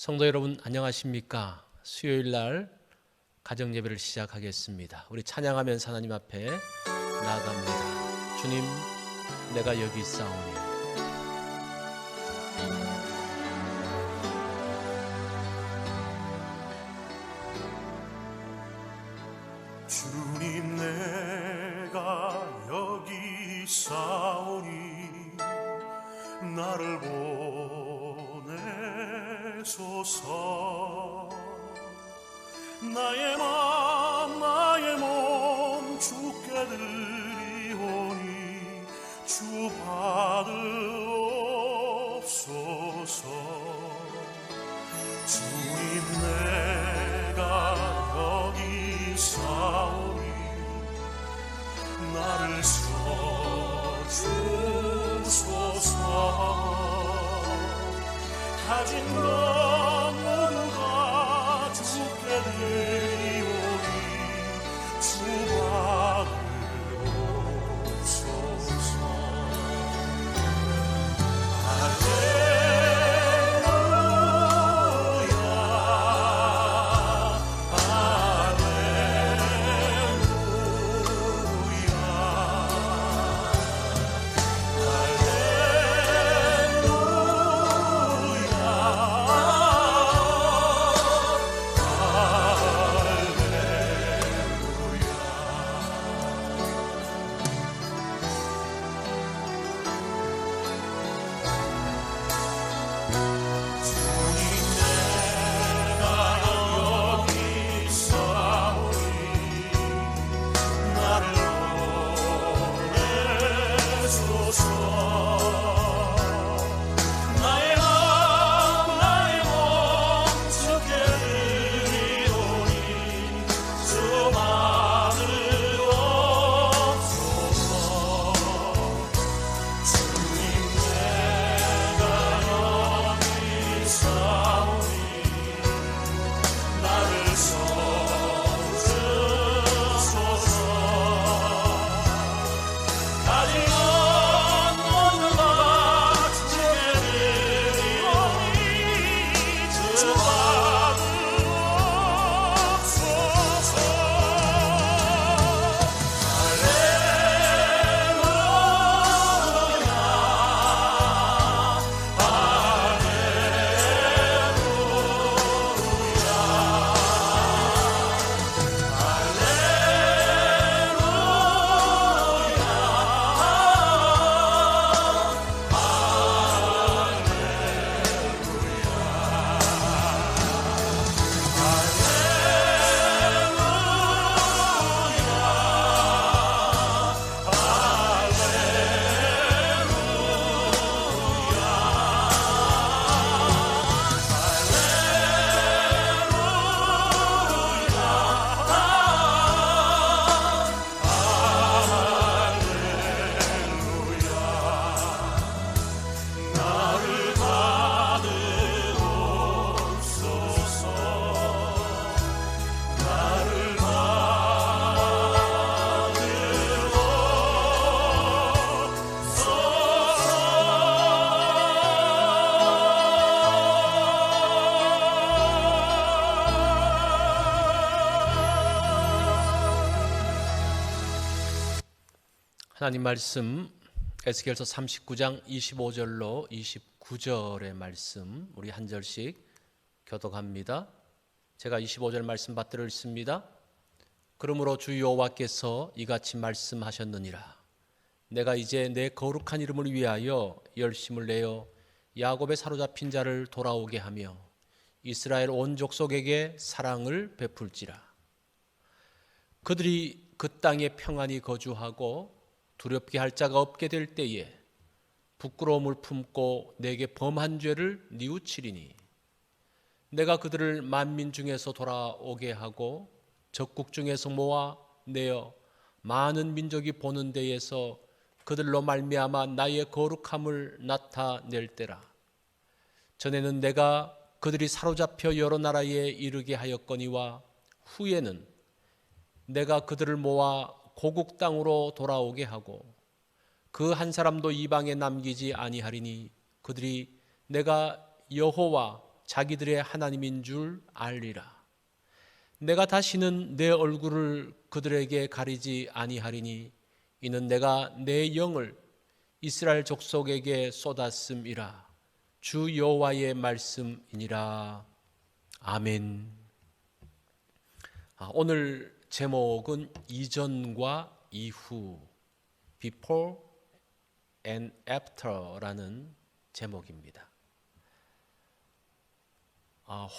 성도 여러분 안녕하십니까? 수요일 날 가정 예배를 시작하겠습니다. 우리 찬양하면서 하나님 앞에 나아갑니다. 주님, 내가 여기 있사오니. 주님, 내가 여기 있사오니 나를 보내소서. 나의 맘 나의 몸 주께 드리오니 주 받으옵소서. 주님, 내가 여기 있사오니 나를 써주소서. 가진 것 모두 다 주께 드리오니 주 받으옵소서. 하나님 말씀 에스겔서 39장 25절로 29절의 말씀 우리 한 절씩 교독합니다. 제가 25절 말씀 받들어 읽습니다. 그러므로 주 여호와께서 이같이 말씀하셨느니라. 내가 이제 내 거룩한 이름을 위하여 열심을 내어 야곱의 사로잡힌 자를 돌아오게 하며 이스라엘 온 족속에게 사랑을 베풀지라. 그들이 그 땅에 평안히 거주하고 두렵게 할 자가 없게 될 때에 부끄러움을 품고 내게 범한 죄를 뉘우치리니 내가 그들을 만민 중에서 돌아오게 하고 적국 중에서 모아 내어 많은 민족이 보는 데에서 그들로 말미암아 나의 거룩함을 나타낼 때라. 전에는 내가 그들이 사로잡혀 여러 나라에 이르게 하였거니와 후에는 내가 그들을 모아 고국 땅으로 돌아오게 하고 그 한 사람도 이방에 남기지 아니하리니 그들이 내가 여호와 자기들의 하나님인 줄 알리라. 내가 다시는 내 얼굴을 그들에게 가리지 아니하리니 이는 내가 내 영을 이스라엘 족속에게 쏟았음이라. 주 여호와의 말씀이니라. 아멘. 오늘 제목은 이전과 이후, Before and After라는 제목입니다.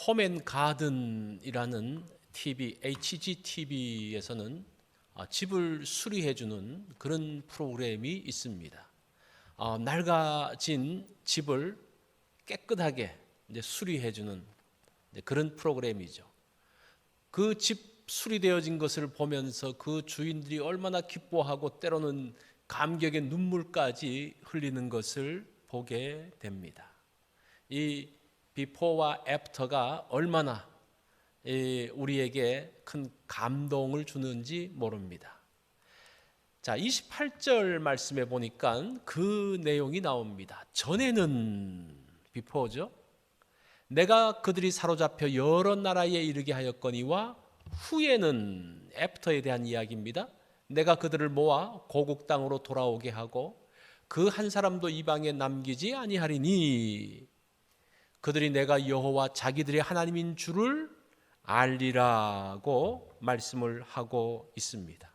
홈 앤 가든이라는 TV, HGTV에서는 집을 수리해주는 그런 프로그램이 있습니다. 낡아진 집을 깨끗하게 수리해주는 그런 프로그램이죠. 그 집 수리되어진 것을 보면서 그 주인들이 얼마나 기뻐하고 때로는 감격의 눈물까지 흘리는 것을 보게 됩니다. 이 비포와 애프터가 얼마나 우리에게 큰 감동을 주는지 모릅니다. 자, 28절 말씀에 보니까 그 내용이 나옵니다. 전에는 비포죠. 내가 그들이 사로잡혀 여러 나라에 이르게 하였거니와 후에는 애프터에 대한 이야기입니다. 내가 그들을 모아 고국 땅으로 돌아오게 하고 그 한 사람도 이방에 남기지 아니하리니 그들이 내가 여호와 자기들의 하나님인 줄을 알리라고 말씀을 하고 있습니다.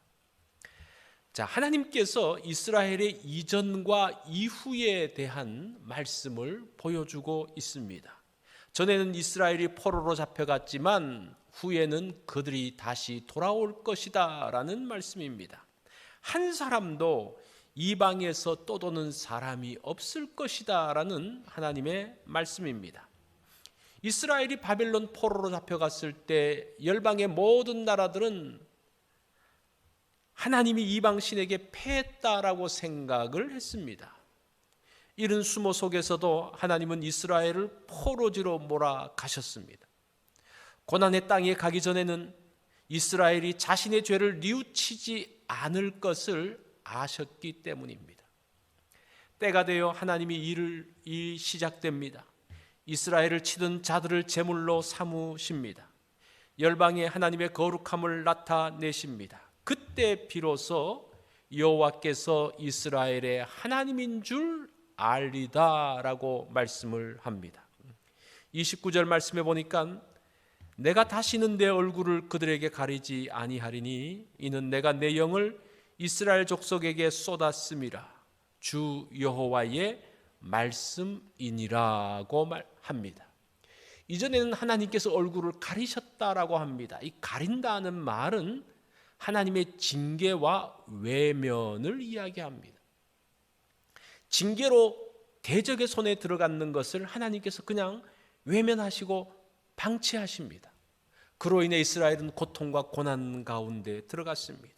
자, 하나님께서 이스라엘의 이전과 이후에 대한 말씀을 보여주고 있습니다. 전에는 이스라엘이 포로로 잡혀갔지만 후에는 그들이 다시 돌아올 것이다 라는 말씀입니다. 한 사람도 이방에서 떠도는 사람이 없을 것이다 라는 하나님의 말씀입니다. 이스라엘이 바벨론 포로로 잡혀갔을 때 열방의 모든 나라들은 하나님이 이방 신에게 패했다라고 생각을 했습니다. 이런 수모 속에서도 하나님은 이스라엘을 포로지로 몰아가셨습니다. 고난의 땅에 가기 전에는 이스라엘이 자신의 죄를 뉘우치지 않을 것을 아셨기 때문입니다. 때가 되어 하나님이 일이 시작됩니다. 이스라엘을 치던 자들을 제물로 삼으십니다. 열방에 하나님의 거룩함을 나타내십니다. 그때 비로소 여호와께서 이스라엘의 하나님인 줄 알리다라고 말씀을 합니다. 29절 말씀에 보니까 내가 다시는 내 얼굴을 그들에게 가리지 아니하리니 이는 내가 내 영을 이스라엘 족속에게 쏟았음이라. 주 여호와의 말씀이니라고 말합니다. 이전에는 하나님께서 얼굴을 가리셨다라고 합니다. 이 가린다는 말은 하나님의 징계와 외면을 이야기합니다. 징계로 대적의 손에 들어가는 것을 하나님께서 그냥 외면하시고 방치하십니다. 그로 인해 이스라엘은 고통과 고난 가운데 들어갔습니다.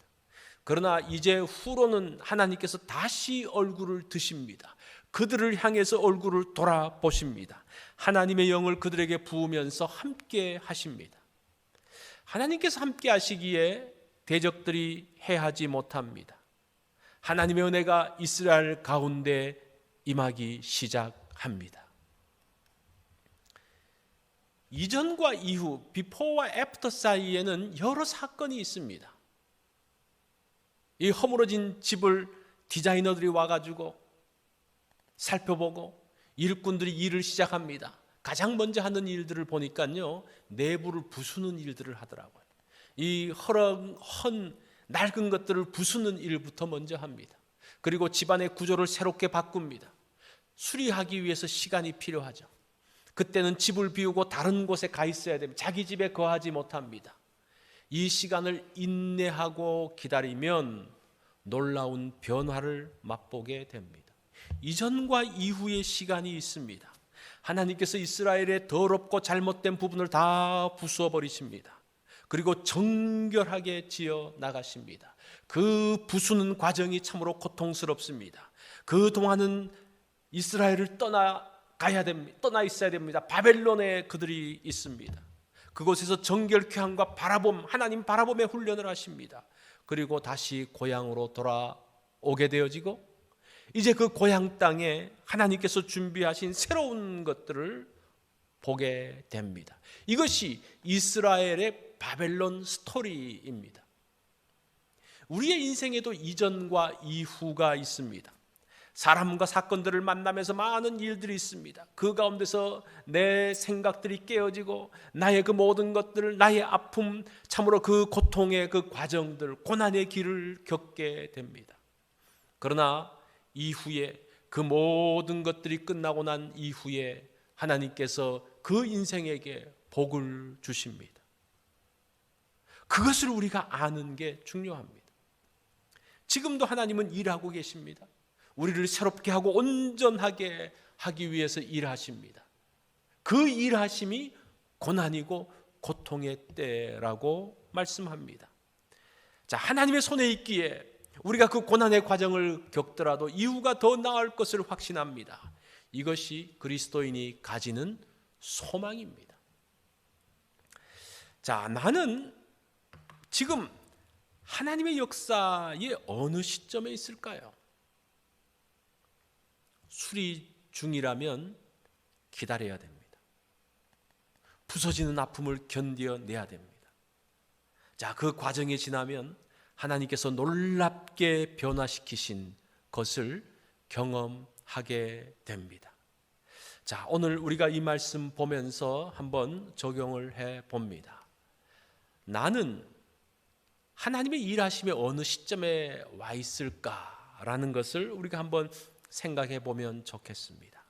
그러나 이제 후로는 하나님께서 다시 얼굴을 드십니다. 그들을 향해서 얼굴을 돌아보십니다. 하나님의 영을 그들에게 부으면서 함께 하십니다. 하나님께서 함께 하시기에 대적들이 해하지 못합니다. 하나님의 은혜가 이스라엘 가운데 임하기 시작합니다. 이전과 이후, 비포와 애프터 사이에는 여러 사건이 있습니다. 이 허물어진 집을 디자이너들이 와가지고 살펴보고 일꾼들이 일을 시작합니다. 가장 먼저 하는 일들을 보니까요, 내부를 부수는 일들을 하더라고요. 이 헌 낡은 것들을 부수는 일부터 먼저 합니다. 그리고 집안의 구조를 새롭게 바꿉니다. 수리하기 위해서 시간이 필요하죠. 그때는 집을 비우고 다른 곳에 가 있어야 됩니다. 자기 집에 거하지 못합니다. 이 시간을 인내하고 기다리면 놀라운 변화를 맛보게 됩니다. 이전과 이후의 시간이 있습니다. 하나님께서 이스라엘의 더럽고 잘못된 부분을 다 부수어 버리십니다. 그리고 정결하게 지어 나가십니다. 그 부수는 과정이 참으로 고통스럽습니다. 그동안은 이스라엘을 떠나 있어야 됩니다. 바벨론에 그들이 있습니다. 그곳에서 정결케 함과 바라봄, 하나님 바라봄의 훈련을 하십니다. 그리고 다시 고향으로 돌아오게 되어지고 이제 그 고향 땅에 하나님께서 준비하신 새로운 것들을 보게 됩니다. 이것이 이스라엘의 바벨론 스토리입니다. 우리의 인생에도 이전과 이후가 있습니다. 사람과 사건들을 만나면서 많은 일들이 있습니다. 그 가운데서 내 생각들이 깨어지고 나의 그 모든 것들, 나의 아픔, 참으로 그 고통의 그 과정들, 고난의 길을 겪게 됩니다. 그러나 이후에 그 모든 것들이 끝나고 난 이후에 하나님께서 그 인생에게 복을 주십니다. 그것을 우리가 아는 게 중요합니다. 지금도 하나님은 일하고 계십니다. 우리를 새롭게 하고 온전하게 하기 위해서 일하십니다. 그 일하심이 고난이고 고통의 때라고 말씀합니다. 자, 하나님의 손에 있기에 우리가 그 고난의 과정을 겪더라도 이후가 더 나을 것을 확신합니다. 이것이 그리스도인이 가지는 소망입니다. 자, 나는 지금 하나님의 역사의 어느 시점에 있을까요? 수리 중이라면 기다려야 됩니다. 부서지는 아픔을 견뎌내야 됩니다. 자, 그 과정이 지나면 하나님께서 놀랍게 변화시키신 것을 경험하게 됩니다. 자, 오늘 우리가 이 말씀 보면서 한번 적용을 해 봅니다. 나는 하나님의 일하심의 어느 시점에 와 있을까라는 것을 우리가 한번 생각해 보면 좋겠습니다.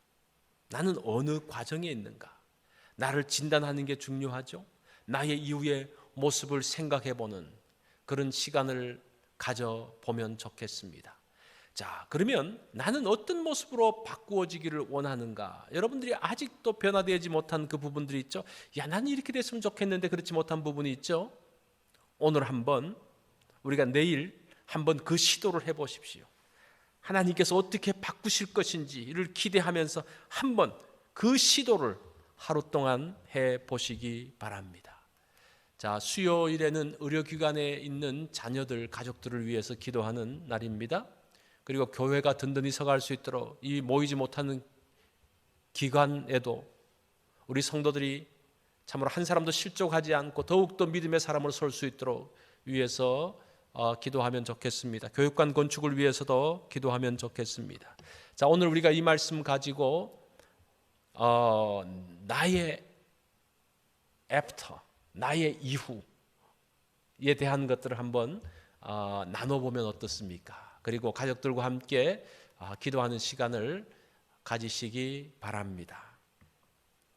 나는 어느 과정에 있는가? 나를 진단하는 게 중요하죠. 나의 이후의 모습을 생각해 보는 그런 시간을 가져보면 좋겠습니다. 자, 그러면 나는 어떤 모습으로 바꾸어지기를 원하는가? 여러분들이 아직도 변화되지 못한 그 부분들이 있죠. 야, 나는 이렇게 됐으면 좋겠는데 그렇지 못한 부분이 있죠. 오늘 한번 우리가 내일 한번 그 시도를 해보십시오. 하나님께서 어떻게 바꾸실 것인지를 기대하면서 한번 그 시도를 하루 동안 해보시기 바랍니다. 자, 수요일에는 의료기관에 있는 자녀들, 가족들을 위해서 기도하는 날입니다. 그리고 교회가 든든히 서갈 수 있도록 이 모이지 못하는 기간에도 우리 성도들이 참으로 한 사람도 실족하지 않고 더욱더 믿음의 사람으로 설 수 있도록 위해서 기도하면 좋겠습니다. 교육관 건축을 위해서도 기도하면 좋겠습니다. 자, 오늘 우리가 이 말씀 가지고 나의 애프터, 나의 이후에 대한 것들을 한번 나눠보면 어떻습니까? 그리고 가족들과 함께 기도하는 시간을 가지시기 바랍니다.